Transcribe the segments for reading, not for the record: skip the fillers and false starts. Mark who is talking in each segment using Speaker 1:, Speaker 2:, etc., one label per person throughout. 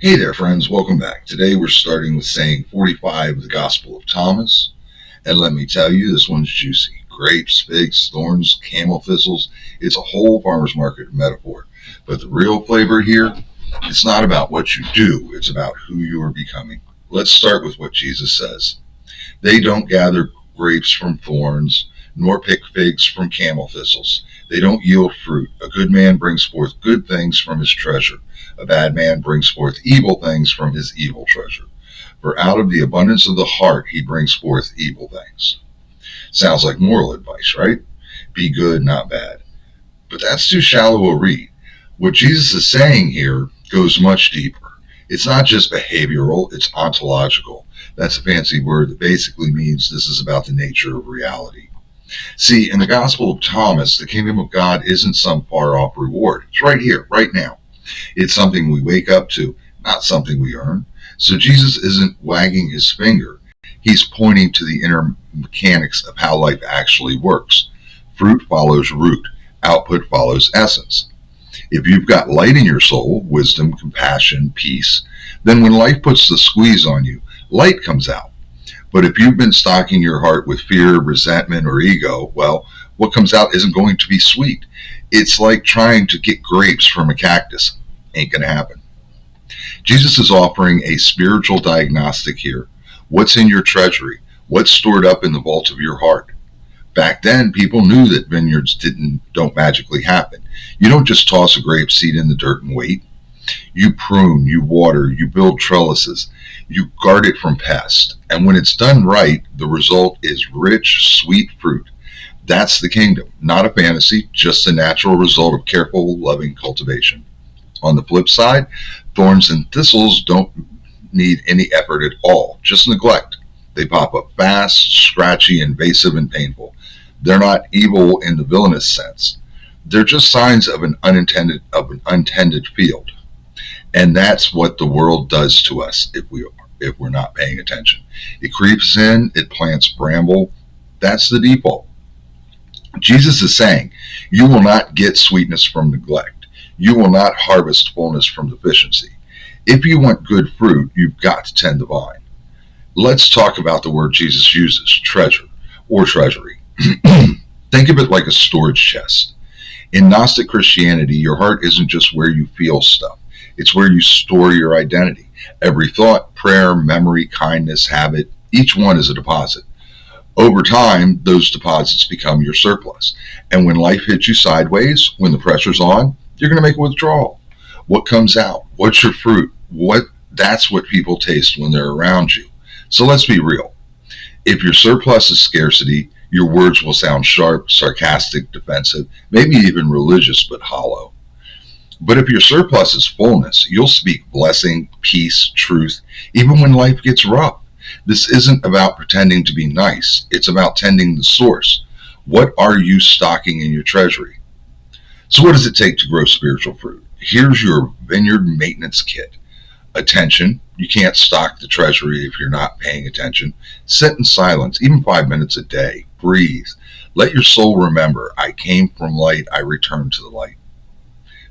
Speaker 1: Hey there, friends. Welcome back. Today we're starting with saying 45 of the Gospel of Thomas. And let me tell you, this one's juicy. Grapes, figs, thorns, camel thistles. It's a whole farmer's market metaphor. But the real flavor here, it's not about what you do, it's about who you are becoming. Let's start with what Jesus says. They don't gather grapes from thorns, nor pick figs from camel thistles. They don't yield fruit. A good man brings forth good things from his treasure. A bad man brings forth evil things from his evil treasure. For out of the abundance of the heart he brings forth evil things. Sounds like moral advice, right? Be good, not bad. But that's too shallow a read. What Jesus is saying here goes much deeper. It's not just behavioral, it's ontological. That's a fancy word that basically means this is about the nature of reality. See, in the Gospel of Thomas, the kingdom of God isn't some far-off reward. It's right here, right now. It's something we wake up to, not something we earn. So Jesus isn't wagging his finger. He's pointing to the inner mechanics of how life actually works. Fruit follows root. Output follows essence. If you've got light in your soul, wisdom, compassion, peace, then when life puts the squeeze on you, light comes out. But if you've been stocking your heart with fear, resentment, or ego, well, what comes out isn't going to be sweet. It's like trying to get grapes from a cactus. Ain't gonna happen. Jesus is offering a spiritual diagnostic here. What's in your treasury? What's stored up in the vault of your heart? Back then, people knew that vineyards don't magically happen. You don't just toss a grape seed in the dirt and wait. You prune, you water, you build trellises, you guard it from pests. And when it's done right, the result is rich, sweet fruit. That's the kingdom, not a fantasy, just a natural result of careful, loving cultivation. On the flip side, thorns and thistles don't need any effort at all, just neglect. They pop up fast, scratchy, invasive, and painful. They're not evil in the villainous sense. They're just signs of an untended field. And that's what the world does to us if we're not paying attention. It creeps in, it plants bramble. That's the default. Jesus is saying, you will not get sweetness from neglect. You will not harvest fullness from deficiency. If you want good fruit, you've got to tend the vine. Let's talk about the word Jesus uses, treasure or treasury. Think of it like a storage chest. In Gnostic-Christianity, your heart isn't just where you feel stuff. It's where you store your identity. Every thought, prayer, memory, kindness, habit, each one is a deposit. Over time, those deposits become your surplus. And when life hits you sideways, when the pressure's on, you're going to make a withdrawal. What comes out? What's your fruit? That's what people taste when they're around you. So let's be real. If your surplus is scarcity, your words will sound sharp, sarcastic, defensive, maybe even religious, but hollow. But if your surplus is fullness, you'll speak blessing, peace, truth, even when life gets rough. This isn't about pretending to be nice. It's about tending the source. What are you stocking in your treasury? So what does it take to grow spiritual fruit? Here's your vineyard maintenance kit. Attention. You can't stock the treasury if you're not paying attention. Sit in silence, even 5 minutes a day. Breathe. Let your soul remember, I came from light, I return to the light.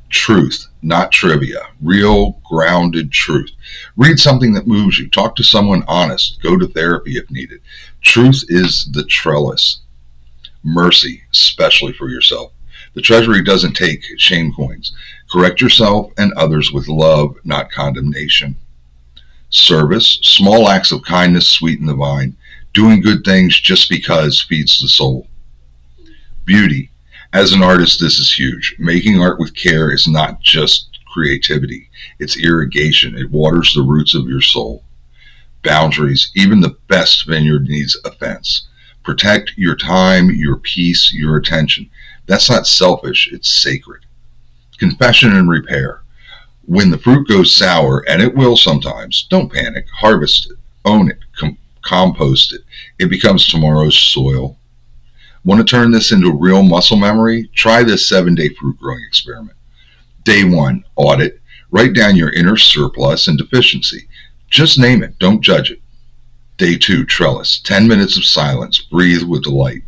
Speaker 1: Truth, not trivia. Real, grounded truth. Read something that moves you. Talk to someone honest. Go to therapy if needed. Truth is the trellis. Mercy, especially for yourself. The treasury doesn't take shame coins. Correct yourself and others with love, not condemnation. Service, small acts of kindness sweeten the vine. Doing good things just because feeds the soul. Beauty. As an artist, this is huge. Making art with care is not just creativity. It's irrigation. It waters the roots of your soul. Boundaries. Even the best vineyard needs a fence. Protect your time, your peace, your attention. That's not selfish, it's sacred. Confession and repair. When the fruit goes sour, and it will sometimes, don't panic. Harvest it, own it, compost it. It becomes tomorrow's soil. Want to turn this into real muscle memory? Try this 7-day fruit growing experiment. Day 1, audit. Write down your inner surplus and deficiency. Just name it, don't judge it. Day 2, trellis. 10 minutes of silence. Breathe with delight.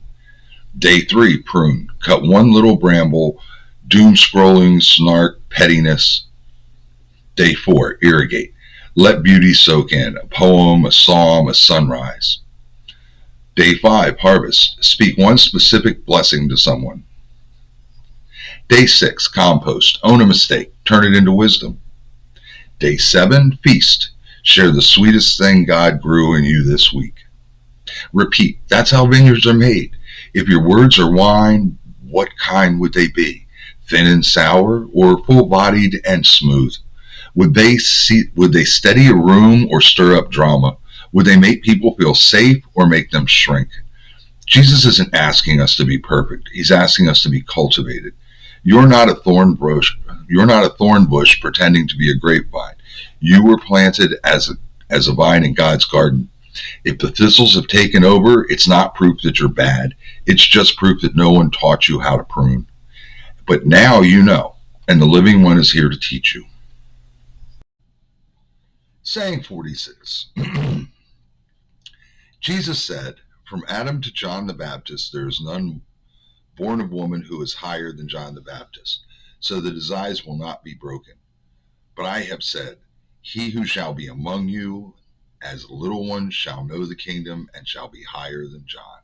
Speaker 1: Day 3, prune. Cut one little bramble, doom scrolling, snark, pettiness. Day 4, irrigate. Let beauty soak in, a poem, a psalm, a sunrise. Day 5, harvest. Speak one specific blessing to someone. Day 6, compost. Own a mistake, turn it into wisdom. Day 7, feast. Share the sweetest thing God grew in you this week. Repeat. That's how vineyards are made. If your words are wine, what kind would they be? Thin and sour, or full-bodied and smooth? Would they steady a room or stir up drama? Would they make people feel safe or make them shrink? Jesus isn't asking us to be perfect. He's asking us to be cultivated. You're not a thorn bush. You're not a thorn bush pretending to be a grapevine. You were planted as a vine in God's garden. If the thistles have taken over, it's not proof that you're bad. It's just proof that no one taught you how to prune. But now you know, and the living one is here to teach you. Saying 46. Jesus said, from Adam to John the Baptist, there is none born of woman who is higher than John the Baptist, so that his eyes will not be broken. But I have said, he who shall be among you as a little one shall know the kingdom and shall be higher than John.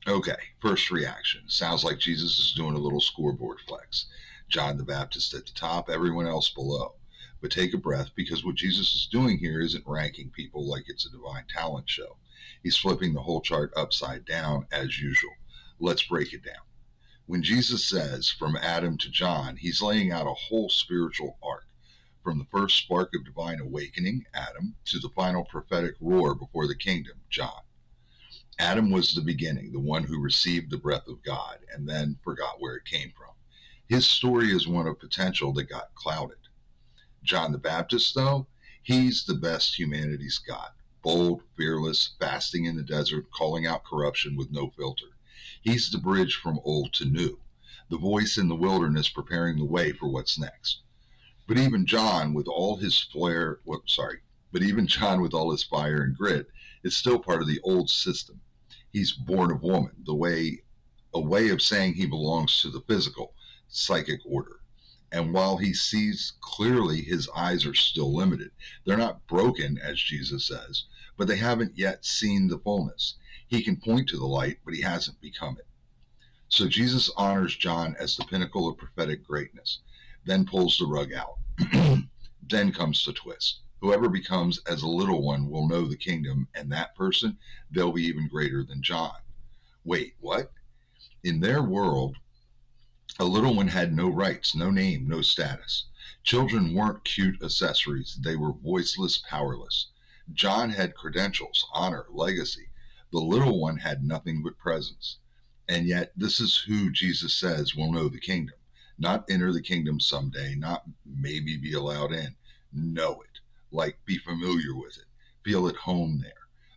Speaker 1: Okay, first reaction. Sounds like Jesus is doing a little scoreboard flex. John the Baptist at the top, everyone else below. But take a breath, because what Jesus is doing here isn't ranking people like it's a divine talent show. He's flipping the whole chart upside down as usual. Let's break it down. When Jesus says from Adam to John, he's laying out a whole spiritual arc. From the first spark of divine awakening, Adam, to the final prophetic roar before the kingdom, John. Adam was the beginning, the one who received the breath of God and then forgot where it came from. His story is one of potential that got clouded. John the Baptist, though, he's the best humanity's got. Bold, fearless, fasting in the desert, calling out corruption with no filter. He's the bridge from old to new, the voice in the wilderness preparing the way for what's next. But even John, with all his fire and grit, is still part of the old system. He's born of woman, a way of saying he belongs to the physical, psychic order. And while he sees clearly, his eyes are still limited. They're not broken, as Jesus says, but they haven't yet seen the fullness. He can point to the light, but he hasn't become it. So Jesus honors John as the pinnacle of prophetic greatness, then pulls the rug out. Then comes the twist. Whoever becomes as a little one will know the kingdom, and that person, they'll be even greater than John. Wait, what? In their world, a little one had no rights, no name, no status. Children weren't cute accessories. They were voiceless, powerless. John had credentials, honor, legacy. The little one had nothing but presence. And yet, this is who Jesus says will know the kingdom. Not enter the kingdom someday, not maybe be allowed in. Know it. Like, be familiar with it. Feel at home there.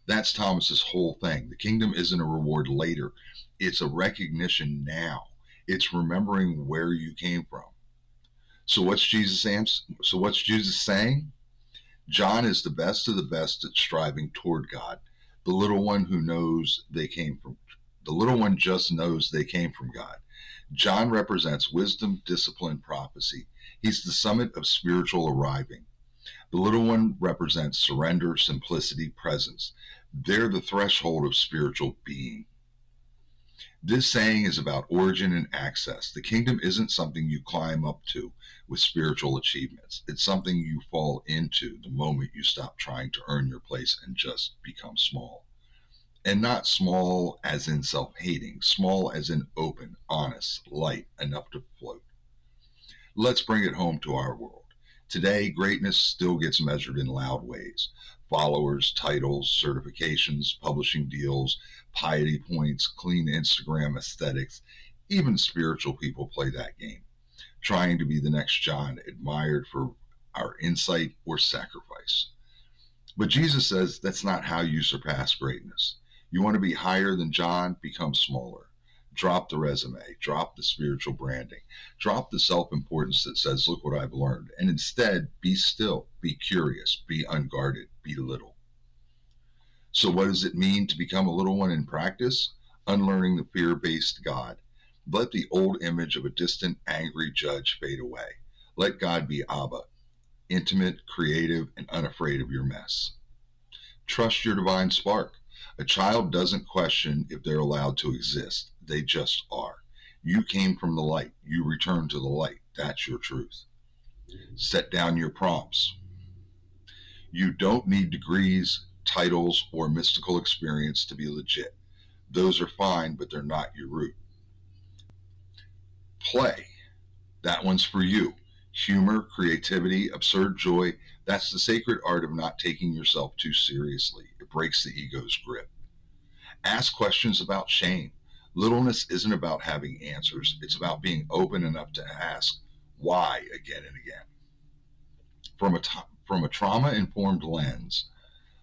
Speaker 1: That's Thomas's whole thing. The kingdom isn't a reward later. It's a recognition now. It's remembering where you came from. So what's Jesus saying? John is the best of the best at striving toward God. The little one just knows they came from God. John represents wisdom, discipline, prophecy. He's the summit of spiritual arriving. The little one represents surrender, simplicity, presence. They're the threshold of spiritual being. This saying is about origin and access. The kingdom isn't something you climb up to with spiritual achievements. It's something you fall into the moment you stop trying to earn your place and just become small. And not small as in self-hating, small as in open, honest, light, enough to float. Let's bring it home to our world. Today, greatness still gets measured in loud ways. Followers, titles, certifications, publishing deals, piety points, clean Instagram aesthetics. Even spiritual people play that game, trying to be the next John, admired for our insight or sacrifice. But Jesus says that's not how you surpass greatness. You want to be higher than John? Become smaller. Drop the resume. Drop the spiritual branding. Drop the self-importance that says, look what I've learned. And instead, be still. Be curious. Be unguarded. Be little. So what does it mean to become a little one in practice? Unlearning the fear-based God. Let the old image of a distant, angry judge fade away. Let God be Abba, intimate, creative, and unafraid of your mess. Trust your divine spark. A child doesn't question if they're allowed to exist. They just are. You came from the light. You return to the light. That's your truth. Set down your prompts. You don't need degrees, titles, or mystical experience to be legit. Those are fine, but they're not your root. Play. That one's for you. Humor, creativity, absurd joy, that's the sacred art of not taking yourself too seriously. It breaks the ego's grip. Ask questions about shame. Littleness isn't about having answers, it's about being open enough to ask why again and again. From a trauma informed lens,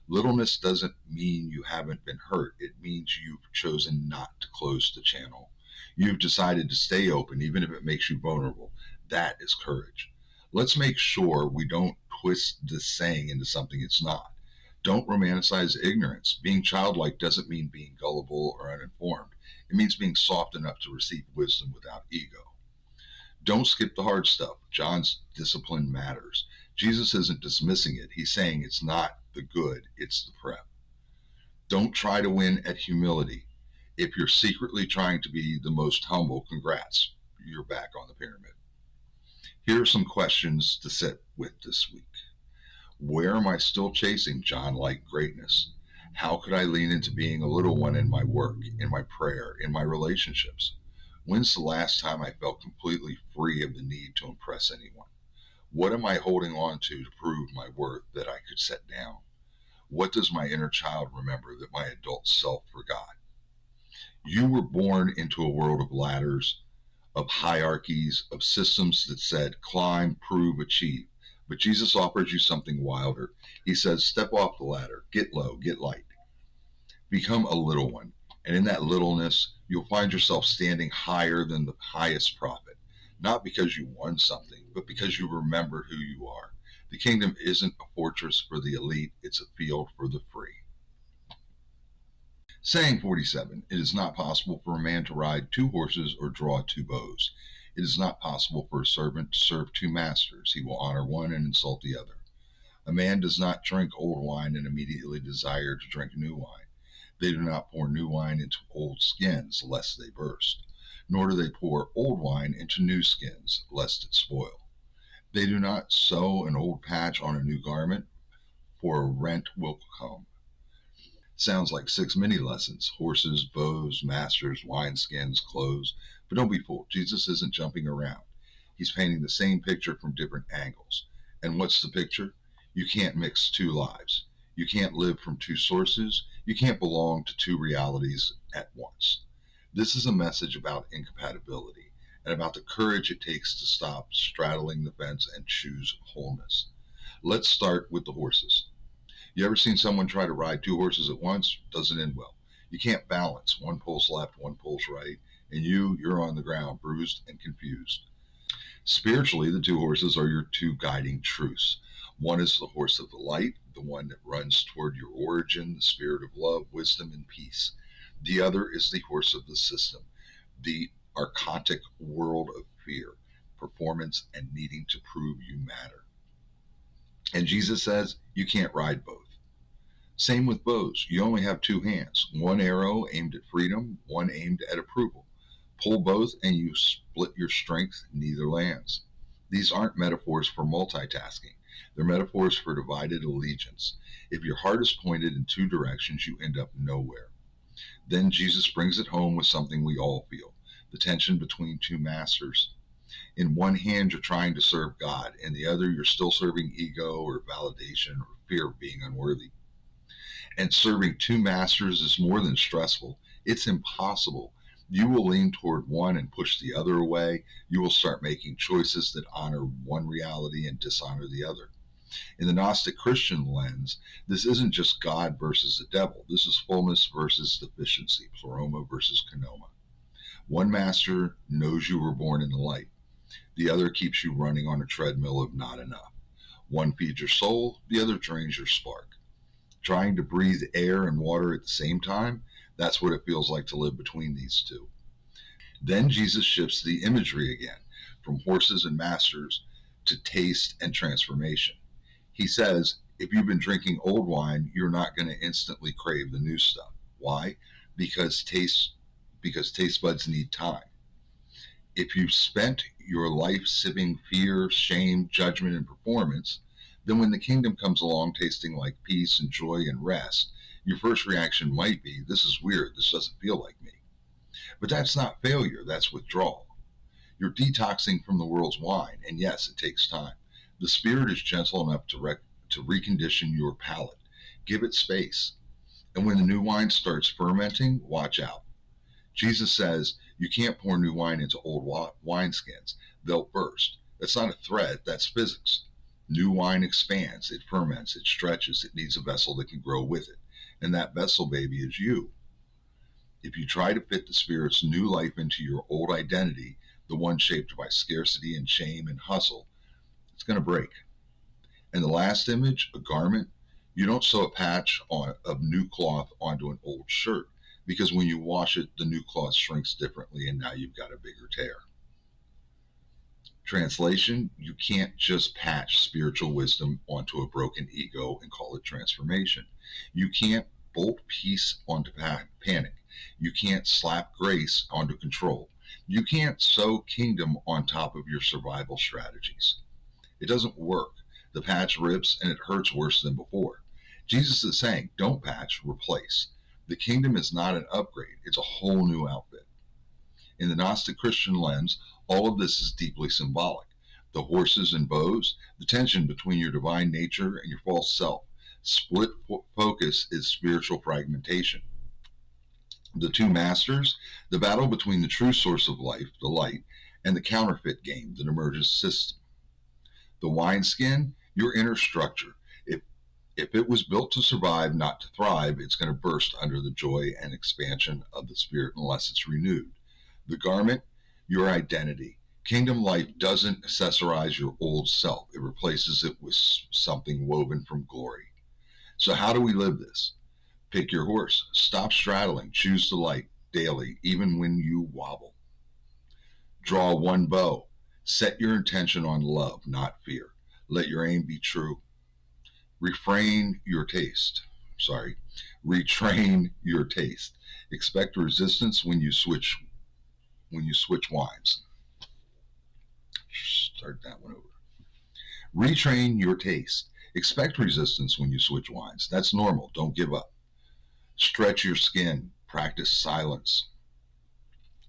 Speaker 1: littleness doesn't mean you haven't been hurt. It means you've chosen not to close the channel. You've decided to stay open, even if it makes you vulnerable. That is courage. Let's make sure we don't twist this saying into something it's not. Don't romanticize ignorance. Being childlike doesn't mean being gullible or uninformed. It means being soft enough to receive wisdom without ego. Don't skip the hard stuff. John's discipline matters. Jesus isn't dismissing it. He's saying it's not the good, it's the prep. Don't try to win at humility. If you're secretly trying to be the most humble, congrats. You're back on the pyramid. Here are some questions to sit with this week. Where am I still chasing John-like greatness? How could I lean into being a little one in my work, in my prayer, in my relationships? When's the last time I felt completely free of the need to impress anyone? What am I holding on to prove my worth that I could set down? What does my inner child remember that my adult self forgot? You were born into a world of ladders, of hierarchies, of systems that said climb, prove, achieve. But Jesus offers you something wilder. He says, step off the ladder, get low, get light. Become a little one. And in that littleness, you'll find yourself standing higher than the highest prophet. Not because you won something, but because you remember who you are. The kingdom isn't a fortress for the elite, it's a field for the free. Saying 47, it is not possible for a man to ride 2 horses or draw 2 bows. It is not possible for a servant to serve 2 masters. He will honor one and insult the other. A man does not drink old wine and immediately desire to drink new wine. They do not pour new wine into old skins, lest they burst, nor do they pour old wine into new skins, lest it spoil. They do not sew an old patch on a new garment, for a rent will come. Sounds like 6 mini lessons: horses, bows, masters, wineskins, clothes. But don't be fooled. Jesus isn't jumping around. He's painting the same picture from different angles. And what's the picture? You can't mix 2 lives. You can't live from 2 sources. You can't belong to 2 realities at once. This is a message about incompatibility and about the courage it takes to stop straddling the fence and choose wholeness. Let's start with the horses. You ever seen someone try to ride 2 horses at once? Doesn't end well. You can't balance. One pulls left, one pulls right, and you're on the ground, bruised and confused. Spiritually, the 2 horses are your 2 guiding truths. One is the horse of the light, the one that runs toward your origin, the spirit of love, wisdom, and peace. The other is the horse of the system, the archontic world of fear, performance, and needing to prove you matter. And Jesus says you can't ride both. Same with bows. You only have 2 hands. One arrow aimed at freedom, one aimed at approval. Pull both and you split your strength, neither lands. These aren't metaphors for multitasking. They're metaphors for divided allegiance. If your heart is pointed in 2 directions, you end up nowhere. Then Jesus brings it home with something we all feel: the tension between 2 masters. In one hand, you're trying to serve God. In the other, you're still serving ego or validation or fear of being unworthy. And serving 2 masters is more than stressful. It's impossible. You will lean toward one and push the other away. You will start making choices that honor one reality and dishonor the other. In the Gnostic-Christian lens, this isn't just God versus the devil. This is fullness versus deficiency, pleroma versus kenoma. One master knows you were born in the light. The other keeps you running on a treadmill of not enough. One feeds your soul, the other drains your spark. Trying to breathe air and water at the same time, that's what it feels like to live between these 2. Then Jesus shifts the imagery again, from horses and masters to taste and transformation. He says, if you've been drinking old wine, you're not going to instantly crave the new stuff. Why? Because taste buds need time. If you've spent your life sipping fear, shame, judgment, and performance, then when the kingdom comes along tasting like peace and joy and rest, your first reaction might be, this is weird, this doesn't feel like me. But that's not failure, that's withdrawal. You're detoxing from the world's wine, and yes, it takes time. The Spirit is gentle enough to recondition your palate. Give it space. And when the new wine starts fermenting, watch out. Jesus says you can't pour new wine into old wineskins. They'll burst. That's not a threat, that's physics. New wine expands, it ferments, it stretches, it needs a vessel that can grow with it. And that vessel, baby, is you. If you try to fit the Spirit's new life into your old identity, the one shaped by scarcity and shame and hustle, it's going to break. And the last image, a garment, you don't sew a patch of new cloth onto an old shirt, because when you wash it, the new cloth shrinks differently and now you've got a bigger tear. Translation, you can't just patch spiritual wisdom onto a broken ego and call it transformation. You can't bolt peace onto panic. You can't slap grace onto control. You can't sew kingdom on top of your survival strategies. It doesn't work. The patch rips and it hurts worse than before. Jesus is saying, don't patch, replace. The kingdom is not an upgrade, it's a whole new outfit. In the Gnostic-Christian lens, all of this is deeply symbolic. The horses and bows, the tension between your divine nature and your false self. Split focus is spiritual fragmentation. The two masters, the battle between the true source of life, the light, and the counterfeit game that emerges system. The wineskin, your inner structure. If it was built to survive, not to thrive, it's going to burst under the joy and expansion of the Spirit unless it's renewed. The garment, your identity. Kingdom life doesn't accessorize your old self. It replaces it with something woven from glory. So how do we live this? Pick your horse. Stop straddling. Choose the light daily, even when you wobble. Draw one bow. Set your intention on love, not fear. Let your aim be true. Retrain your taste. Expect resistance when you switch wines. Start that one over. Retrain your taste. Expect resistance when you switch wines. That's normal. Don't give up. Stretch your skin. Practice silence.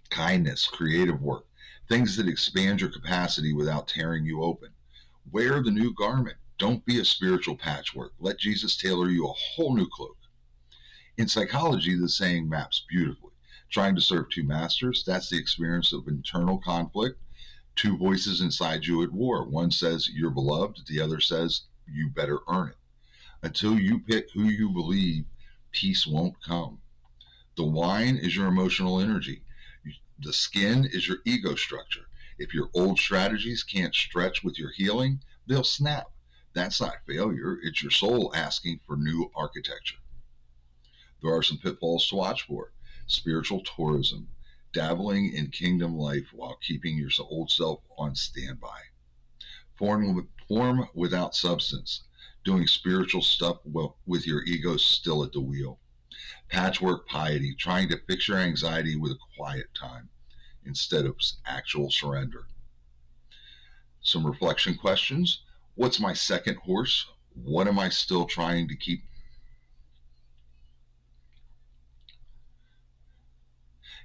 Speaker 1: Kindness, creative work. Things that expand your capacity without tearing you open. Wear the new garment. Don't be a spiritual patchwork. Let Jesus tailor you a whole new cloak. In psychology, the saying maps beautifully. Trying to serve two masters, that's the experience of internal conflict. Two voices inside you at war. One says you're beloved, the other says you better earn it. Until you pick who you believe, peace won't come. The wine is your emotional energy. The skin is your ego structure. If your old strategies can't stretch with your healing, they'll snap. That's not failure. It's your soul asking for new architecture. There are some pitfalls to watch for. Spiritual tourism, dabbling in kingdom life while keeping your old self on standby. Form without substance, doing spiritual stuff with your ego still at the wheel. Patchwork piety, trying to fix your anxiety with a quiet time instead of actual surrender. Some reflection questions. What's my second horse? What am I still trying to keep?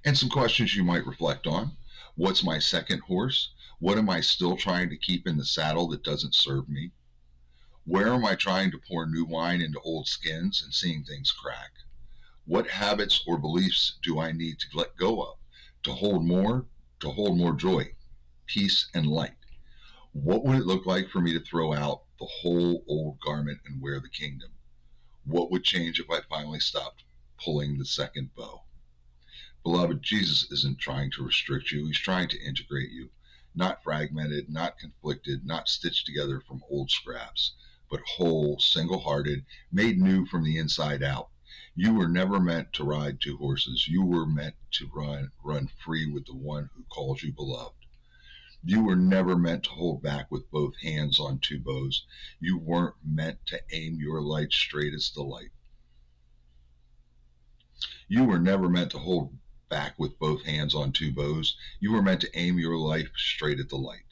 Speaker 1: And some questions you might reflect on. What's my second horse? What am I still trying to keep in the saddle that doesn't serve me? Where am I trying to pour new wine into old skins and seeing things crack? What habits or beliefs do I need to let go of to hold more joy, peace, and light? What would it look like for me to throw out the whole old garment and wear the kingdom? What would change if I finally stopped pulling the second bow? Beloved, Jesus isn't trying to restrict you. He's trying to integrate you. Not fragmented, not conflicted, not stitched together from old scraps, but whole, single-hearted, made new from the inside out. You were never meant to ride two horses. You were meant to run free with the one who calls you beloved. You were never meant to hold back with both hands on two bows. You weren't meant to aim your light straight as the light. You were never meant to hold back with both hands on two bows. You were meant to aim your life straight at the light.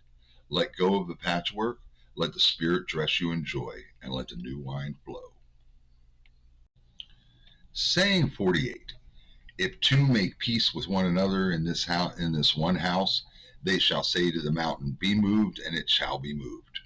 Speaker 1: Let go of the patchwork, let the Spirit dress you in joy, and let the new wine flow. Saying 48. If two make peace with one another in this one house, they shall say to the mountain, be moved, and it shall be moved.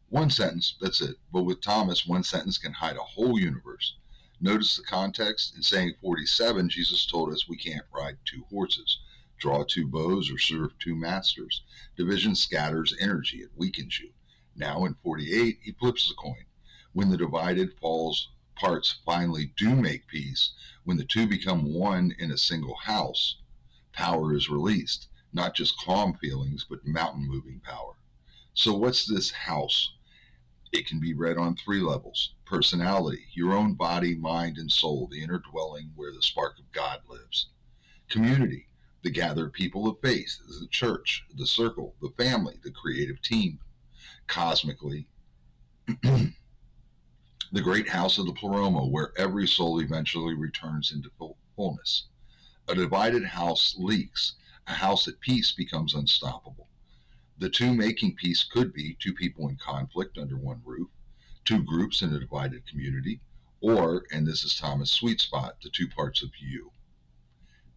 Speaker 1: One sentence, that's it. But with Thomas, one sentence can hide a whole universe. Notice the context. In saying 47, Jesus told us we can't ride two horses, draw two bows, or serve two masters. Division scatters energy. It weakens you. Now in 48, he flips the coin. When the divided parts finally do make peace, when the two become one in a single house, power is released. Not just calm feelings, but mountain-moving power. So what's this house? It can be read on three levels. Personality, your own body, mind, and soul, the inner dwelling where the spark of God lives. Community, the gathered people of faith, the church, the circle, the family, the creative team. Cosmically, the great house of the pleroma where every soul eventually returns into fullness. A divided house leaks. A house at peace becomes unstoppable. The two making peace could be two people in conflict under one roof, two groups in a divided community, or, and this is Thomas' sweet spot, the two parts of you.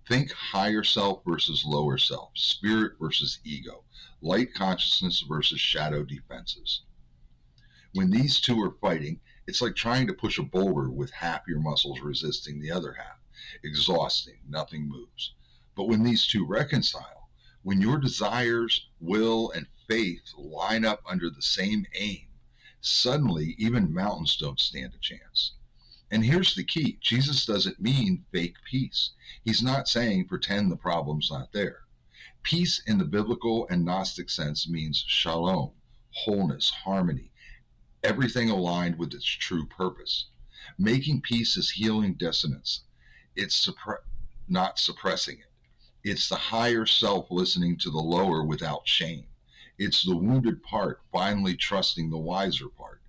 Speaker 1: Think higher self versus lower self, spirit versus ego, light consciousness versus shadow defenses. When these two are fighting, it's like trying to push a boulder with half your muscles resisting the other half. Exhausting, nothing moves. But when these two reconcile, when your desires, will, and faith line up under the same aim, suddenly even mountains don't stand a chance. And here's the key. Jesus doesn't mean fake peace. He's not saying pretend the problem's not there. Peace in the biblical and Gnostic sense means shalom, wholeness, harmony, everything aligned with its true purpose. Making peace is healing dissonance. It's not suppressing it. It's the higher self listening to the lower without shame. It's the wounded part finally trusting the wiser part.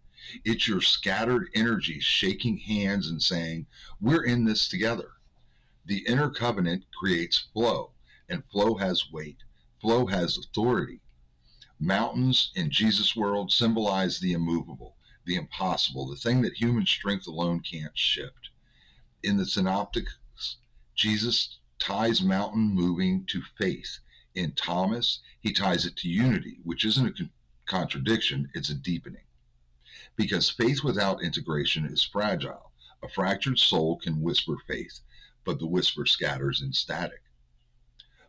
Speaker 1: It's your scattered energy shaking hands and saying, we're in this together. The inner covenant creates flow, and flow has weight. Flow has authority. Mountains in Jesus' world symbolize the immovable, the impossible, the thing that human strength alone can't shift. In the Synoptics, Jesus ties mountain moving to faith. In Thomas, he ties it to unity, which isn't a contradiction, it's a deepening. Because faith without integration is fragile. A fractured soul can whisper faith, but the whisper scatters in static.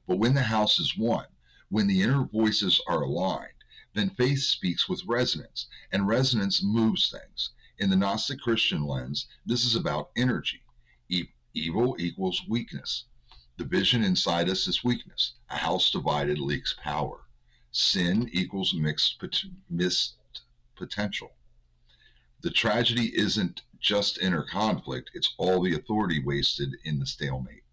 Speaker 1: But when the house is one, when the inner voices are aligned, then faith speaks with resonance, and resonance moves things. In the Gnostic-Christian lens, this is about energy. Evil equals weakness. The vision inside us is weakness. A house divided leaks power. Sin equals missed potential. The tragedy isn't just inner conflict, it's all the authority wasted in the stalemate.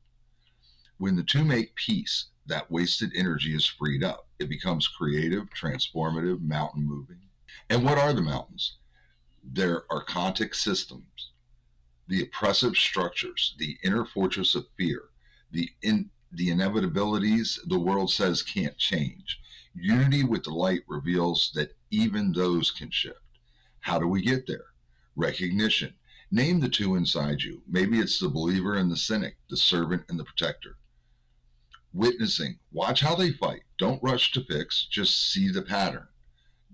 Speaker 1: When the two make peace, that wasted energy is freed up. It becomes creative, transformative, mountain moving. And what are the mountains? They're archontic systems, the oppressive structures, the inner fortress of fear, the inevitabilities the world says can't change. Unity with the light reveals that even those can shift. How do we get there? Recognition. Name the two inside you. Maybe it's the believer and the cynic, the servant and the protector. Witnessing. Watch how they fight. Don't rush to fix, just see the pattern.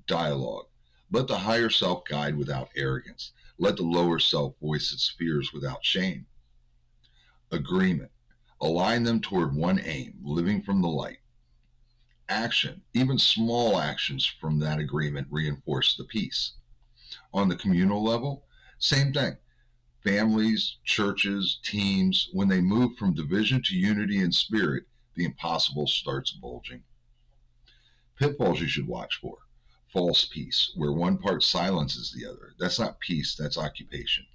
Speaker 1: Dialogue. Let the higher self guide without arrogance. Let the lower self voice its fears without shame. Agreement. Align them toward one aim, living from the light. Action. Even small actions from that agreement reinforce the peace. On the communal level, same thing. Families, churches, teams, when they move from division to unity in spirit, the impossible starts bulging. Pitfalls you should watch for. False peace, where one part silences the other. That's not peace, that's occupation.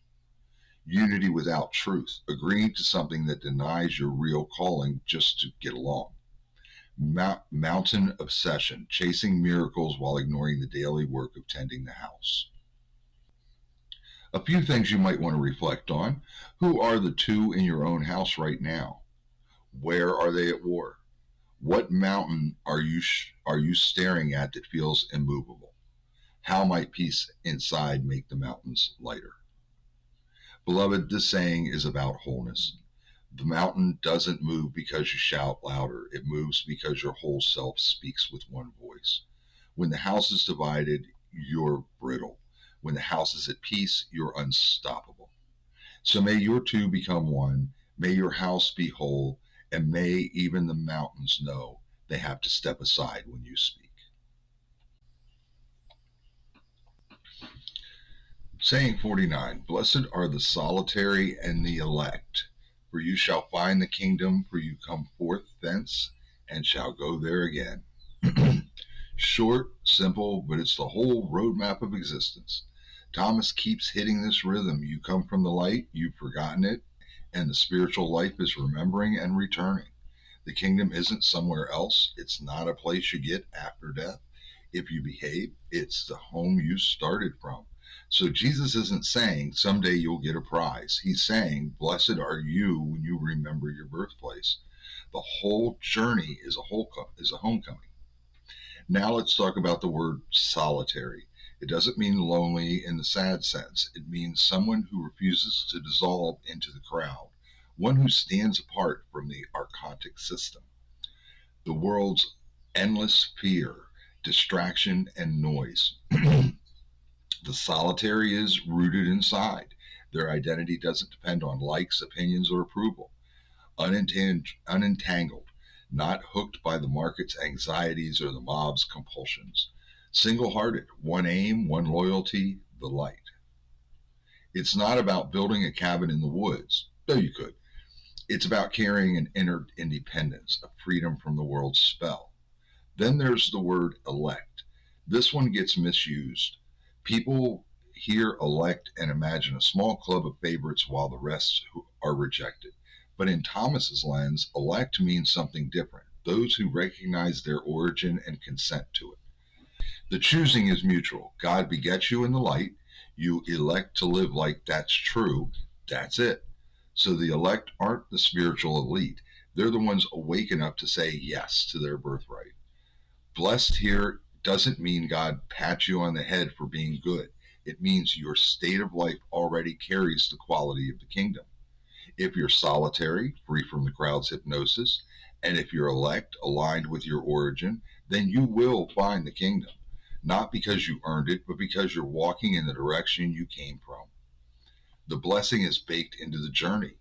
Speaker 1: Unity without truth, agreeing to something that denies your real calling just to get along. Mountain obsession, chasing miracles while ignoring the daily work of tending the house. A few things you might want to reflect on. Who are the two in your own house right now? Where are they at war? What mountain are you staring at that feels immovable? How might peace inside make the mountains lighter? Beloved, this saying is about wholeness. The mountain doesn't move because you shout louder. It moves because your whole self speaks with one voice. When the house is divided, you're brittle. When the house is at peace, you're unstoppable. So may your two become one. May your house be whole. And may even the mountains know they have to step aside when you speak. Saying 49, Blessed are the solitary and the elect, for you shall find the kingdom, for you come forth thence and shall go there again. Short, simple, but it's the whole roadmap of existence. Thomas keeps hitting this rhythm. You come from the light, you've forgotten it, and the spiritual life is remembering and returning. The kingdom isn't somewhere else. It's not a place you get after death. If you behave, it's the home you started from. So Jesus isn't saying someday you'll get a prize. He's saying, blessed are you when you remember your birthplace. The whole journey is a homecoming. Now let's talk about the word solitary. It doesn't mean lonely in the sad sense. It means someone who refuses to dissolve into the crowd, one who stands apart from the archontic system. The world's endless fear, distraction, and noise. The solitary is rooted inside. Their identity doesn't depend on likes, opinions, or approval. Unentangled, not hooked by the market's anxieties or the mob's compulsions. Single-hearted, one aim, one loyalty, the light. It's not about building a cabin in the woods, though you could. It's about carrying an inner independence, a freedom from the world's spell. Then there's the word elect. This one gets misused. People hear elect and imagine a small club of favorites while the rest are rejected. But in Thomas's lens, elect means something different. Those who recognize their origin and consent to it. The choosing is mutual. God begets you in the light. You elect to live like that's true. That's it. So the elect aren't the spiritual elite. They're the ones awake enough to say yes to their birthright. Blessed here doesn't mean God pats you on the head for being good. It means your state of life already carries the quality of the kingdom. If you're solitary, free from the crowd's hypnosis, and if you're elect, aligned with your origin, then you will find the kingdom. Not because you earned it, but because you're walking in the direction you came from. The blessing is baked into the journey.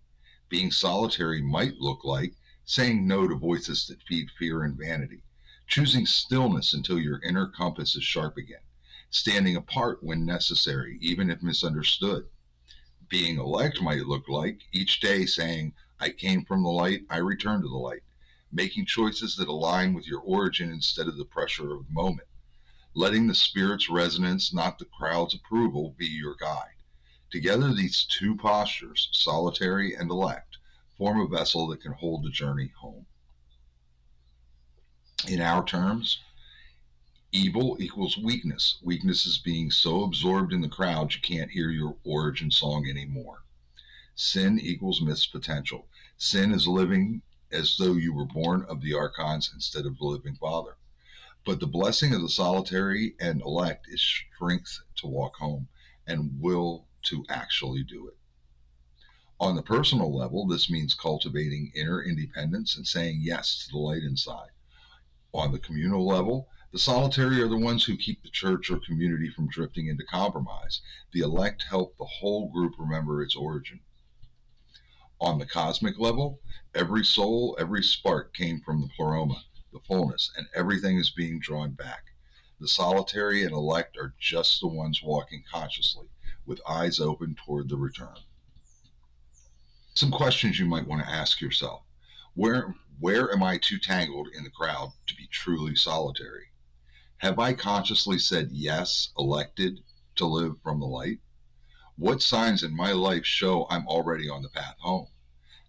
Speaker 1: Being solitary might look like saying no to voices that feed fear and vanity, choosing stillness until your inner compass is sharp again, standing apart when necessary, even if misunderstood. Being elect might look like each day saying, I came from the light, I return to the light, making choices that align with your origin instead of the pressure of the moment. Letting the Spirit's resonance, not the crowd's approval, be your guide. Together, these two postures, solitary and elect, form a vessel that can hold the journey home. In our terms, evil equals weakness. Weakness is being so absorbed in the crowd you can't hear your origin song anymore. Sin equals missed potential. Sin is living as though you were born of the archons instead of the living Father. But the blessing of the solitary and elect is strength to walk home and will to actually do it. On the personal level, this means cultivating inner independence and saying yes to the light inside. On the communal level, the solitary are the ones who keep the church or community from drifting into compromise. The elect help the whole group remember its origin. On the cosmic level, every soul, every spark came from the pleroma, the fullness, and everything is being drawn back. The solitary and elect are just the ones walking consciously, with eyes open toward the return. Some questions you might want to ask yourself. Where am I too tangled in the crowd to be truly solitary? Have I consciously said yes, elected to live from the light? What signs in my life show I'm already on the path home?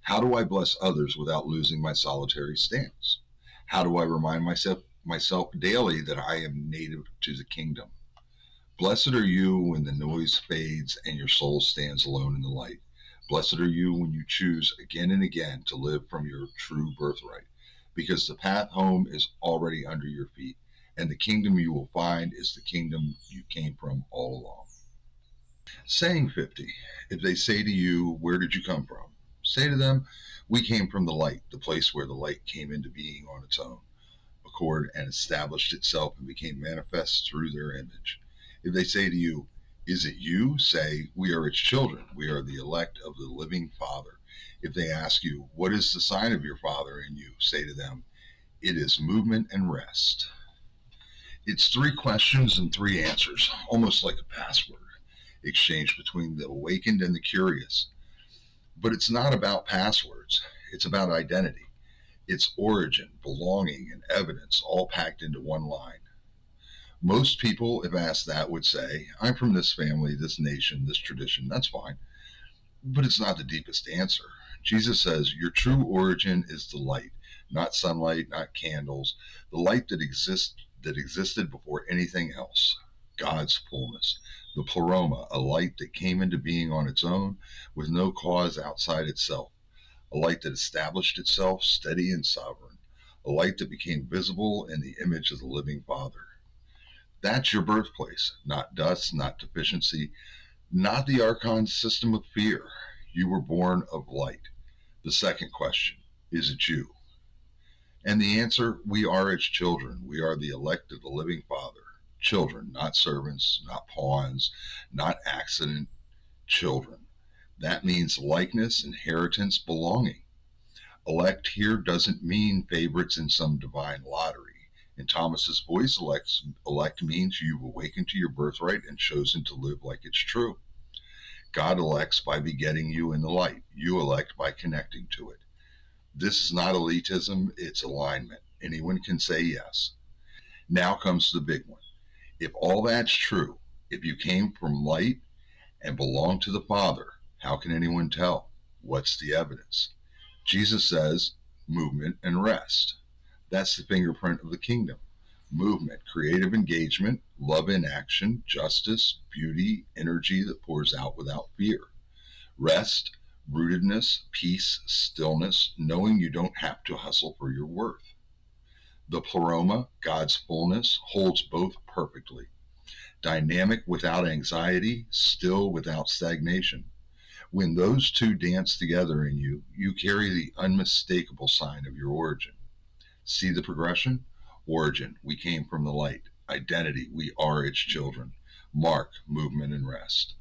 Speaker 1: How do I bless others without losing my solitary stance? How do I remind myself daily that I am native to the kingdom? Blessed are you when the noise fades and your soul stands alone in the light. Blessed are you when you choose again and again to live from your true birthright, because the path home is already under your feet, and the kingdom you will find is the kingdom you came from all along. Saying 50. If they say to you, where did you come from? Say to them, we came from the light, the place where the light came into being on its own accord and established itself and became manifest through their image. If they say to you, is it you? Say, we are its children. We are the elect of the living Father. If they ask you, what is the sign of your Father in you? Say to them, it is movement and rest. It's 3 questions and 3 answers, almost like a password exchange between the awakened and the curious. But it's not about passwords. It's about identity. It's origin, belonging, and evidence all packed into one line. Most people, if asked that, would say, I'm from this family, this nation, this tradition. That's fine. But it's not the deepest answer. Jesus says your true origin is the light, not sunlight, not candles, the light that existed before anything else. God's fullness, the pleroma, a light that came into being on its own with no cause outside itself, a light that established itself steady and sovereign, a light that became visible in the image of the living Father. That's your birthplace, not dust, not deficiency, not the archon system of fear. You were born of light. The second question, is it you? And the answer, we are its children. We are the elect of the living Father. Children, not servants, not pawns, not accident, children. That means likeness, inheritance, belonging. Elect here doesn't mean favorites in some divine lottery. In Thomas's voice, elect means you've awakened to your birthright and chosen to live like it's true. God elects by begetting you in the light. You elect by connecting to it. This is not elitism, it's alignment. Anyone can say yes. Now comes the big one. If all that's true, if you came from light and belong to the Father, how can anyone tell? What's the evidence? Jesus says, movement and rest. That's the fingerprint of the kingdom. Movement, creative engagement, love in action, justice, beauty, energy that pours out without fear. Rest, rootedness, peace, stillness, knowing you don't have to hustle for your worth. The pleroma, God's fullness, holds both perfectly. Dynamic without anxiety, still without stagnation. When those two dance together in you, you carry the unmistakable sign of your origin. See the progression? Origin, we came from the light. Identity, we are its children. Mark, movement and rest.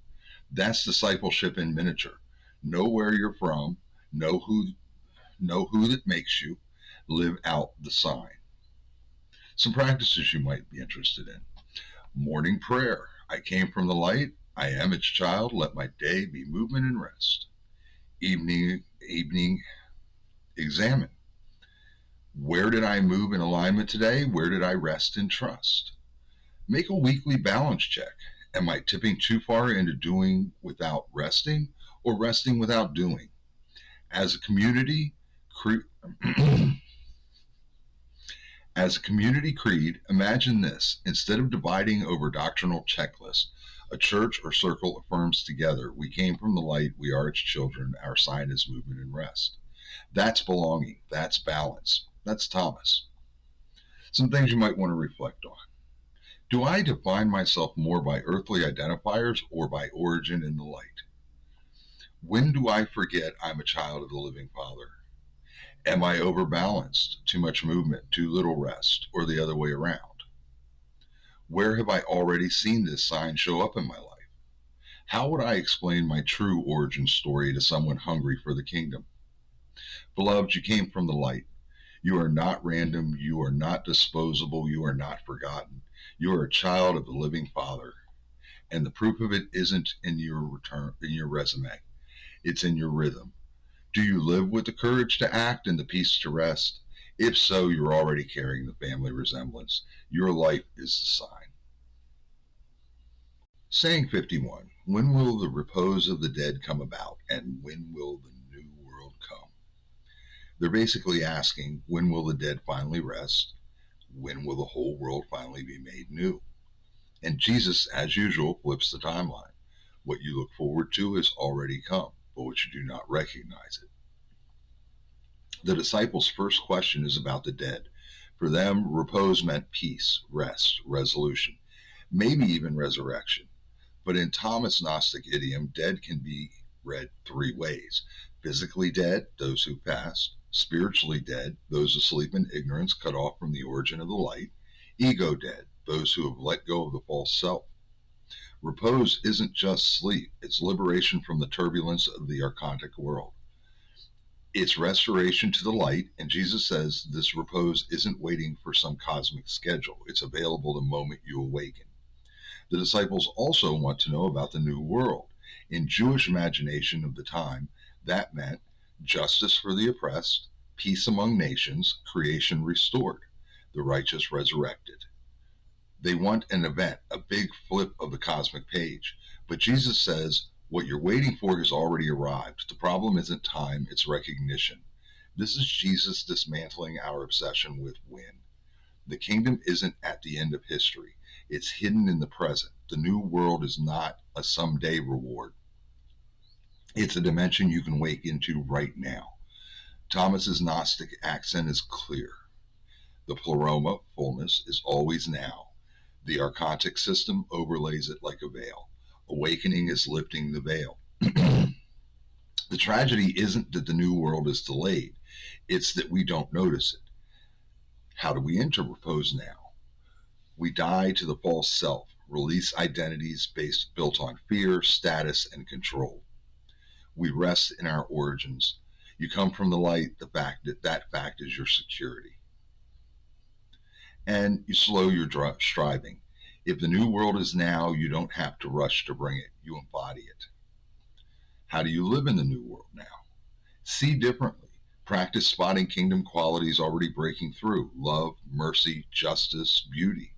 Speaker 1: That's discipleship in miniature. Know where you're from, know who that makes you, live out the sign. Some practices you might be interested in. Morning prayer. I came from the light. I am its child. Let my day be movement and rest. Evening examine. Where did I move in alignment today? Where did I rest in trust? Make a weekly balance check. Am I tipping too far into doing without resting or resting without doing? As a community, As a community creed, imagine this. Instead of dividing over doctrinal checklists, a church or circle affirms together, we came from the light, we are its children, our sign is movement and rest. That's belonging, that's balance, that's Thomas. Some things you might want to reflect on. Do I define myself more by earthly identifiers or by origin in the light? When do I forget I'm a child of the living Father? Am I overbalanced? Too much movement, too little rest, or the other way around? Where have I already seen this sign show up in my life? How would I explain my true origin story to someone hungry for the kingdom? Beloved, you came from the light. You are not random. You are not disposable. You are not forgotten. You are a child of the living Father. And the proof of it isn't in your resume. It's in your rhythm. Do you live with the courage to act and the peace to rest? If so, you're already carrying the family resemblance. Your life is the sign. Saying 51. When will the repose of the dead come about, and when will the new world come? They're basically asking, when will the dead finally rest? When will the whole world finally be made new? And Jesus, as usual, flips the timeline. What you look forward to has already come, but what you do not recognize it. The disciples' first question is about the dead. For them, repose meant peace, rest, resolution, maybe even resurrection. But in Thomas' Gnostic idiom, dead can be read three ways. Physically dead, those who passed. Spiritually dead, those asleep in ignorance, cut off from the origin of the light. Ego dead, those who have let go of the false self. Repose isn't just sleep, it's liberation from the turbulence of the archontic world. It's restoration to the light, and Jesus says this repose isn't waiting for some cosmic schedule. It's available the moment you awaken. The disciples also want to know about the new world. In Jewish imagination of the time, that meant justice for the oppressed, peace among nations, creation restored, the righteous resurrected. They want an event, a big flip of the cosmic page. But Jesus says, what you're waiting for has already arrived. The problem isn't time, it's recognition. This is Jesus dismantling our obsession with when. The kingdom isn't at the end of history. It's hidden in the present. The new world is not a someday reward. It's a dimension you can wake into right now. Thomas's Gnostic accent is clear. The pleroma, fullness, is always now. The archontic system overlays it like a veil. Awakening is lifting the veil. The tragedy isn't that the new world is delayed. It's that we don't notice it. How do we enter repose now? We die to the false self, release identities built on fear, status, and control. We rest in our origins. You come from the light, the fact that fact is your security. And you slow your striving. If the new world is now, you don't have to rush to bring it. You embody it. How do you live in the new world now? See differently. Practice spotting kingdom qualities already breaking through. Love, mercy, justice, beauty.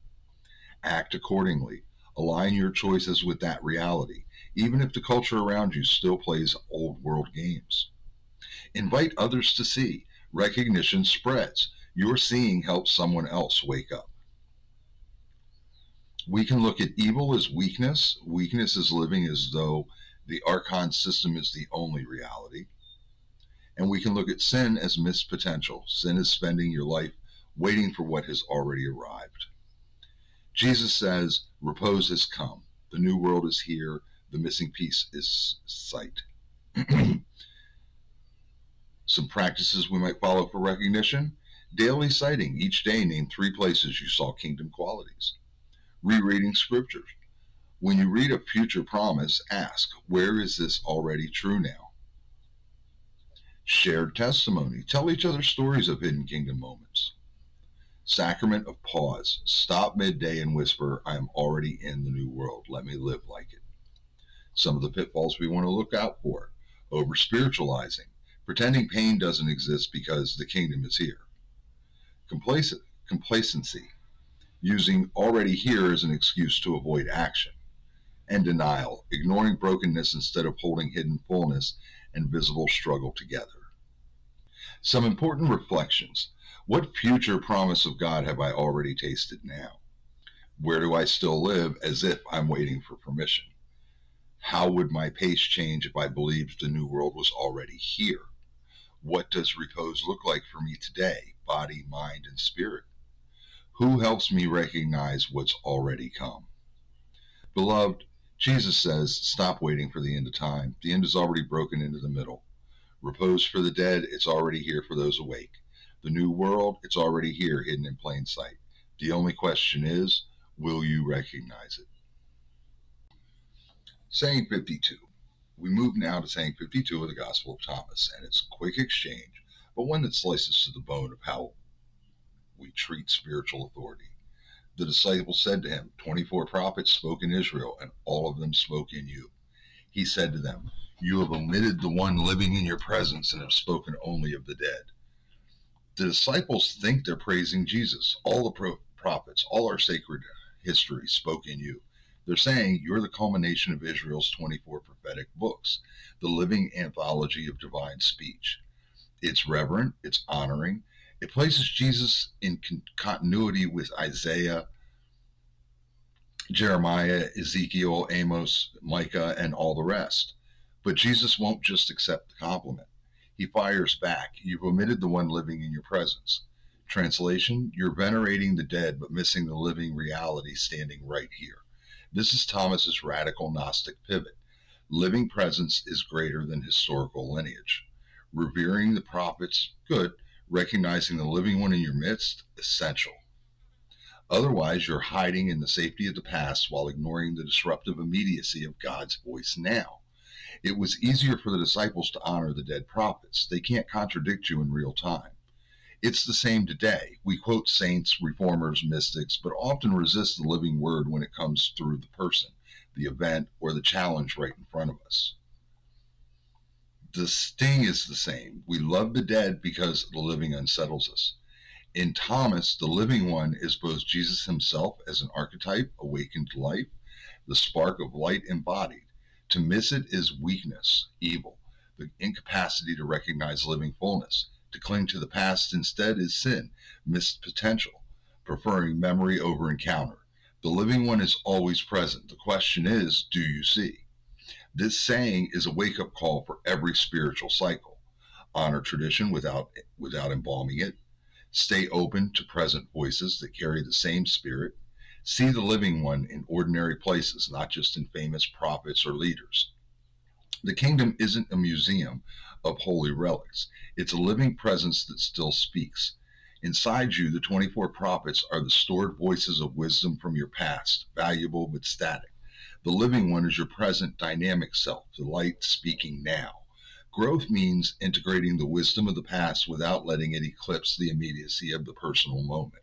Speaker 1: Act accordingly. Align your choices with that reality, even if the culture around you still plays old world games. Invite others to see. Recognition spreads. Your seeing helps someone else wake up. We can look at evil as weakness. Weakness is living as though the archon system is the only reality. And we can look at sin as missed potential. Sin is spending your life waiting for what has already arrived. Jesus says, repose has come. The new world is here. The missing piece is sight. Some practices we might follow for recognition. Daily sighting. Each day name 3 places you saw kingdom qualities. Rereading scriptures. When you read a future promise, ask, where is this already true now? Shared testimony. Tell each other stories of hidden kingdom moments. Sacrament of pause. Stop midday and whisper, I am already in the new world. Let me live like it. Some of the pitfalls we want to look out for. Over-spiritualizing. Pretending pain doesn't exist because the kingdom is here. Complacency. Using already here as an excuse to avoid action. And denial. Ignoring brokenness instead of holding hidden fullness and visible struggle together. Some important reflections. What future promise of God have I already tasted now? Where do I still live as if I'm waiting for permission? How would my pace change if I believed the new world was already here? What does repose look like for me today, body, mind, and spirit? Who helps me recognize what's already come? Beloved, Jesus says, stop waiting for the end of time. The end is already broken into the middle. Repose for the dead, it's already here for those awake. The new world, it's already here, hidden in plain sight. The only question is, will you recognize it? Saying 52. We move now to saying 52 of the Gospel of Thomas, and it's a quick exchange, but one that slices to the bone of how we treat spiritual authority. The disciples said to him, 24 prophets spoke in Israel, and all of them spoke in you. He said to them, you have omitted the one living in your presence and have spoken only of the dead. The disciples think they're praising Jesus. All the prophets, all our sacred history spoke in you. They're saying you're the culmination of Israel's 24 prophetic books, the living anthology of divine speech. It's reverent, it's honoring. It places Jesus in continuity with Isaiah, Jeremiah, Ezekiel, Amos, Micah, and all the rest. But Jesus won't just accept the compliment. He fires back. You've omitted the one living in your presence. Translation, you're venerating the dead but missing the living reality standing right here. This is Thomas's radical Gnostic pivot. Living presence is greater than historical lineage. Revering the prophets, good. Recognizing the living one in your midst, essential. Otherwise, you're hiding in the safety of the past while ignoring the disruptive immediacy of God's voice now. It was easier for the disciples to honor the dead prophets. They can't contradict you in real time. It's the same today. We quote saints, reformers, mystics, but often resist the living word when it comes through the person, the event, or the challenge right in front of us. The sting is the same. We love the dead because the living unsettles us. In Thomas, the living one is both Jesus himself as an archetype awakened to life, the spark of light embodied. To miss it is weakness, evil, the incapacity to recognize living fullness. To cling to the past instead is sin, missed potential, preferring memory over encounter. The living one is always present. The question is, do you see? This saying is a wake-up call for every spiritual cycle. Honor tradition without embalming it. Stay open to present voices that carry the same spirit. See the living one in ordinary places, not just in famous prophets or leaders. The kingdom isn't a museum of holy relics. It's a living presence that still speaks. Inside you, the 24 prophets are the stored voices of wisdom from your past, valuable but static. The living one is your present dynamic self, the light speaking now. Growth means integrating the wisdom of the past without letting it eclipse the immediacy of the personal moment.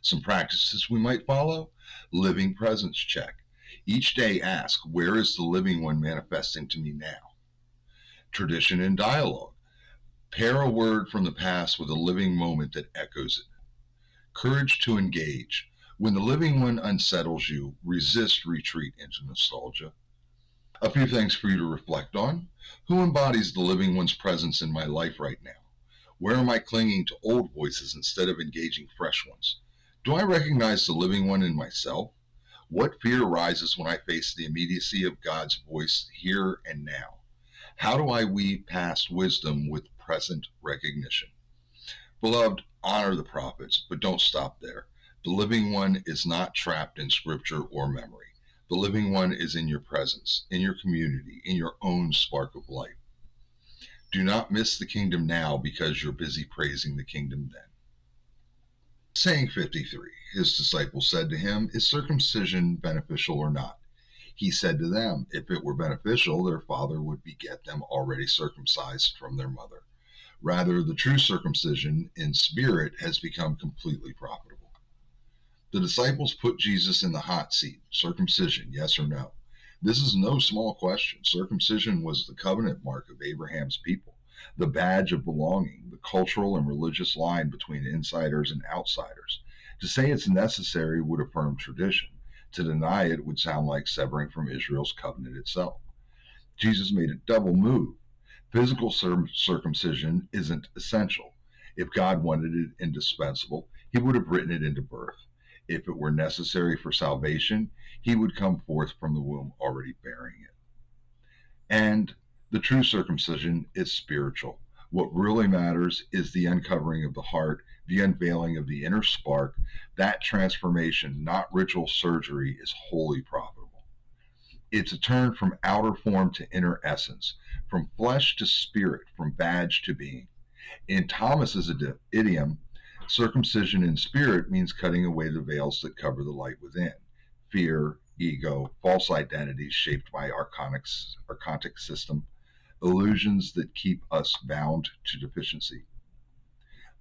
Speaker 1: Some practices we might follow: living presence check. Each day ask, where is the living one manifesting to me now? Tradition and dialogue. Pair a word from the past with a living moment that echoes it. Courage to engage. When the living one unsettles you, resist retreat into nostalgia. A few things for you to reflect on. Who embodies the living one's presence in my life right now? Where am I clinging to old voices instead of engaging fresh ones? Do I recognize the living one in myself? What fear arises when I face the immediacy of God's voice here and now? How do I weave past wisdom with present recognition? Beloved, honor the prophets, but don't stop there. The living one is not trapped in scripture or memory. The living one is in your presence, in your community, in your own spark of life. Do not miss the kingdom now because you're busy praising the kingdom then. Saying 53, his disciples said to him, is circumcision beneficial or not? He said to them, if it were beneficial, their father would beget them already circumcised from their mother. Rather, the true circumcision in spirit has become completely profitable. The disciples put Jesus in the hot seat. Circumcision, yes or no? This is no small question. Circumcision was the covenant mark of Abraham's people, the badge of belonging, the cultural and religious line between insiders and outsiders. To say it's necessary would affirm tradition. To deny it would sound like severing from Israel's covenant itself. Jesus made a double move. Physical circumcision isn't essential. If God wanted it indispensable, he would have written it into birth. If it were necessary for salvation, he would come forth from the womb already bearing it. And the true circumcision is spiritual. What really matters is the uncovering of the heart, the unveiling of the inner spark. That transformation, not ritual surgery, is wholly profitable. It's a turn from outer form to inner essence, from flesh to spirit, from badge to being. In Thomas's idiom, circumcision in spirit means cutting away the veils that cover the light within. Fear, ego, false identities shaped by archonic system, illusions that keep us bound to deficiency.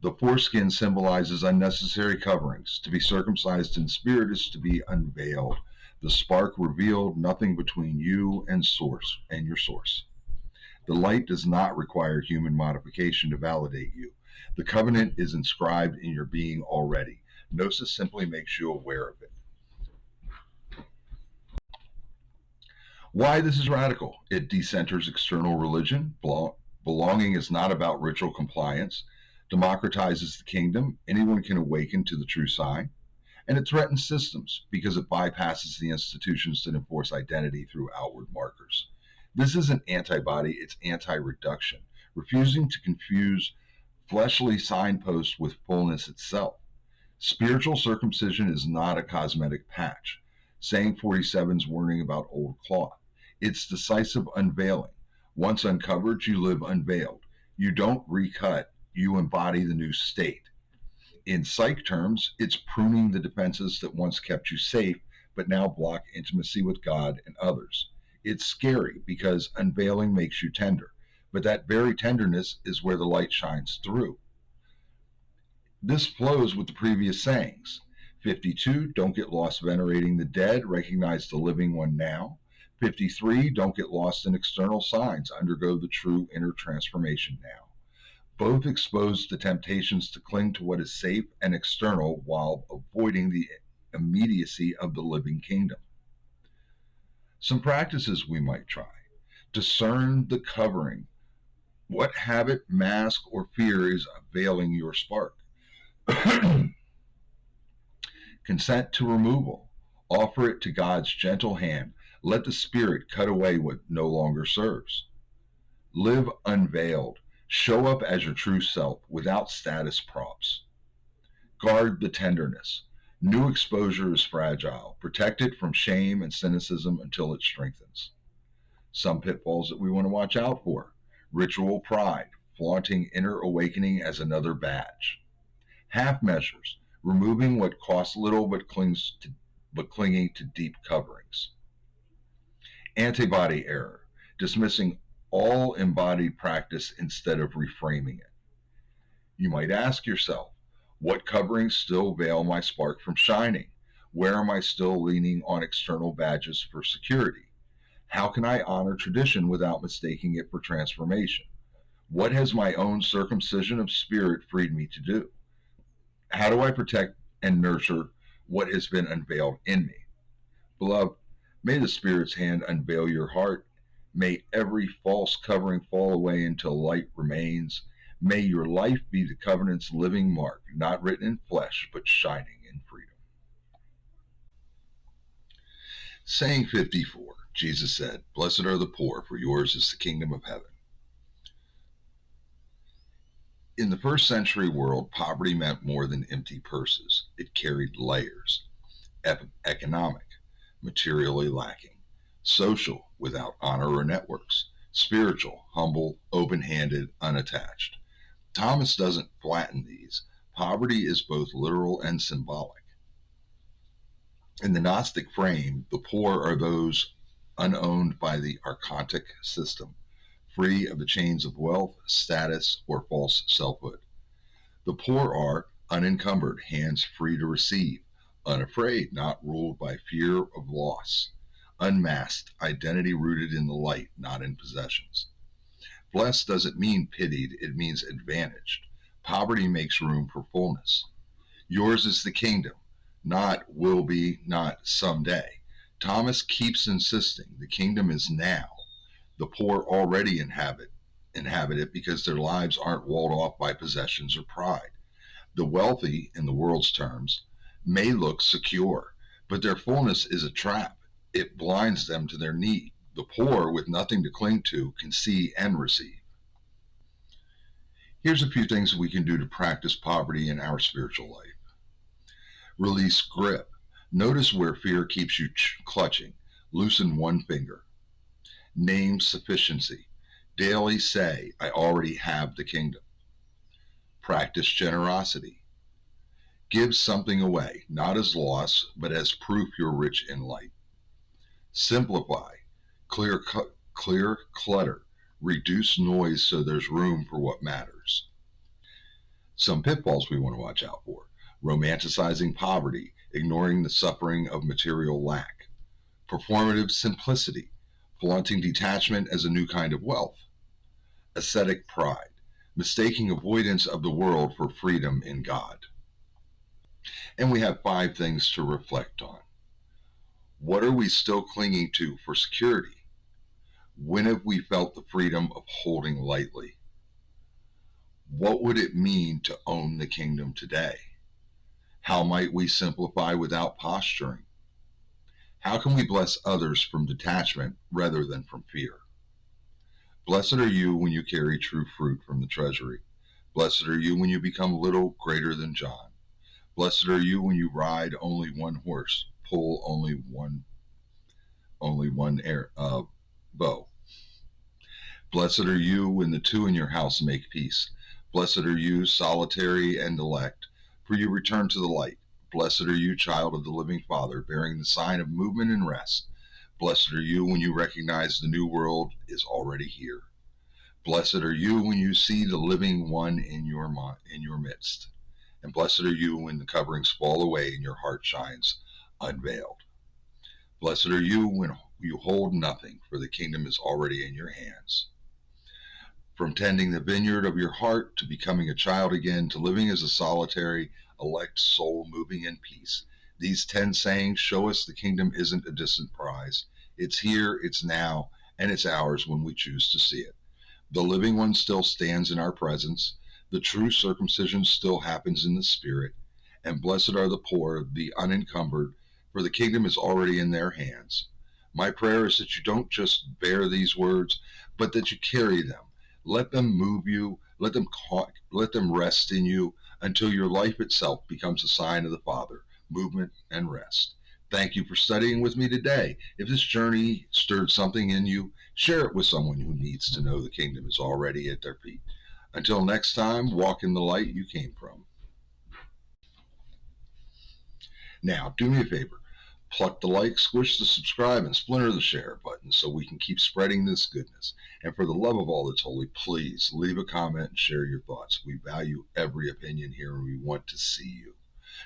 Speaker 1: The foreskin symbolizes unnecessary coverings. To be circumcised in spirit is to be unveiled. The spark revealed, nothing between you and source and your source. The light does not require human modification to validate you. The covenant is inscribed in your being already. Gnosis simply makes you aware of it. Why this is radical? It decenters external religion, Belonging is not about ritual compliance, democratizes the kingdom, anyone can awaken to the true sign, and it threatens systems because it bypasses the institutions that enforce identity through outward markers. This isn't antibody, it's anti-reduction, refusing to confuse fleshly signposts with fullness itself. Spiritual circumcision is not a cosmetic patch, saying 47's warning about old cloth. It's decisive unveiling. Once uncovered, you live unveiled. You don't recut, you embody the new state. In psych terms, it's pruning the defenses that once kept you safe, but now block intimacy with God and others. It's scary because unveiling makes you tender, but that very tenderness is where the light shines through. This flows with the previous sayings. 52, don't get lost venerating the dead, recognize the living one now. 53, don't get lost in external signs, undergo the true inner transformation now. Both expose the temptations to cling to what is safe and external while avoiding the immediacy of the living kingdom. Some practices we might try. Discern the covering. What habit, mask, or fear is veiling your spark? Consent to removal. Offer it to God's gentle hand. Let the Spirit cut away what no longer serves. Live unveiled. Show up as your true self without status props. Guard the tenderness. New exposure is fragile. Protect it from shame and cynicism until it strengthens. Some pitfalls that we want to watch out for. Ritual pride. Flaunting inner awakening as another badge. Half measures. Removing what costs little but clinging to deep coverings. Antibody error. Dismissing all embodied practice instead of reframing it. You might ask yourself, what coverings still veil my spark from shining? Where am I still leaning on external badges for security? How can I honor tradition without mistaking it for transformation? What has my own circumcision of spirit freed me to do? How do I protect and nurture what has been unveiled in me? Beloved, may the Spirit's hand unveil your heart. May every false covering fall away until light remains. May your life be the covenant's living mark, not written in flesh, but shining in freedom. Saying 54, Jesus said, "Blessed are the poor, for yours is the kingdom of heaven." In the first century world, poverty meant more than empty purses. It carried layers. Economic, materially lacking. Social, without honor or networks. Spiritual, humble, open-handed, unattached. Thomas doesn't flatten these. Poverty is both literal and symbolic. In the Gnostic frame, the poor are those unowned by the archontic system, free of the chains of wealth, status, or false selfhood. The poor are unencumbered, hands free to receive, unafraid, not ruled by fear of loss, unmasked, identity rooted in the light, not in possessions. Blessed doesn't mean pitied, it means advantaged. Poverty makes room for fullness. Yours is the kingdom, not will be, not someday. Thomas keeps insisting the kingdom is now. The poor already inhabit it because their lives aren't walled off by possessions or pride. The wealthy, in the world's terms, may look secure, but their fullness is a trap. It blinds them to their need. The poor, with nothing to cling to, can see and receive. Here's a few things we can do to practice poverty in our spiritual life. Release grip. Notice where fear keeps you clutching. Loosen one finger. Name sufficiency. Daily say, I already have the kingdom. Practice generosity. Give something away, not as loss, but as proof you're rich in light. Simplify. Clear clutter. Reduce noise so there's room for what matters. Some pitfalls we want to watch out for. Romanticizing poverty, ignoring the suffering of material lack. Performative simplicity, flaunting detachment as a new kind of wealth. Ascetic pride, mistaking avoidance of the world for freedom in God. And we have 5 things to reflect on. What are we still clinging to for security? When have we felt the freedom of holding lightly? What would it mean to own the kingdom today? How might we simplify without posturing? How can we bless others from detachment rather than from fear? Blessed are you when you carry true fruit from the treasury. Blessed are you when you become little greater than John. Blessed are you when you ride only one horse, pull only one bow. Blessed are you when the two in your house make peace. Blessed are you, solitary and elect, for you return to the light. Blessed are you, child of the living Father, bearing the sign of movement and rest. Blessed are you when you recognize the new world is already here. Blessed are you when you see the living one in your midst. And blessed are you when the coverings fall away and your heart shines unveiled. Blessed are you when you hold nothing, for the kingdom is already in your hands. From tending the vineyard of your heart to becoming a child again to living as a solitary, elect soul moving in peace, these 10 sayings show us the kingdom isn't a distant prize. It's here, it's now, and it's ours when we choose to see it. The living one still stands in our presence. The true circumcision still happens in the spirit. And blessed are the poor, the unencumbered, for the kingdom is already in their hands. My prayer is that you don't just bear these words, but that you carry them. Let them move you, let them rest in you until your life itself becomes a sign of the Father, movement and rest. Thank you for studying with me today. If this journey stirred something in you, share it with someone who needs to know the kingdom is already at their feet. Until next time, walk in the light you came from. Now, do me a favor. Pluck the like, squish the subscribe, and splinter the share button so we can keep spreading this goodness. And for the love of all that's holy, please leave a comment and share your thoughts. We value every opinion here and we want to see you.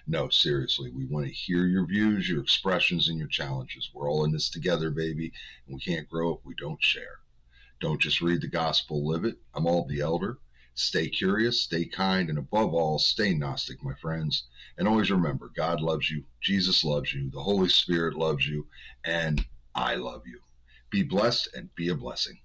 Speaker 1: No, seriously, we want to hear your views, your expressions, and your challenges. We're all in this together, baby, and we can't grow if we don't share. Don't just read the gospel, live it. I'm all the elder. Stay curious, stay kind, and above all, stay Gnostic, my friends. And always remember, God loves you, Jesus loves you, the Holy Spirit loves you, and I love you. Be blessed and be a blessing.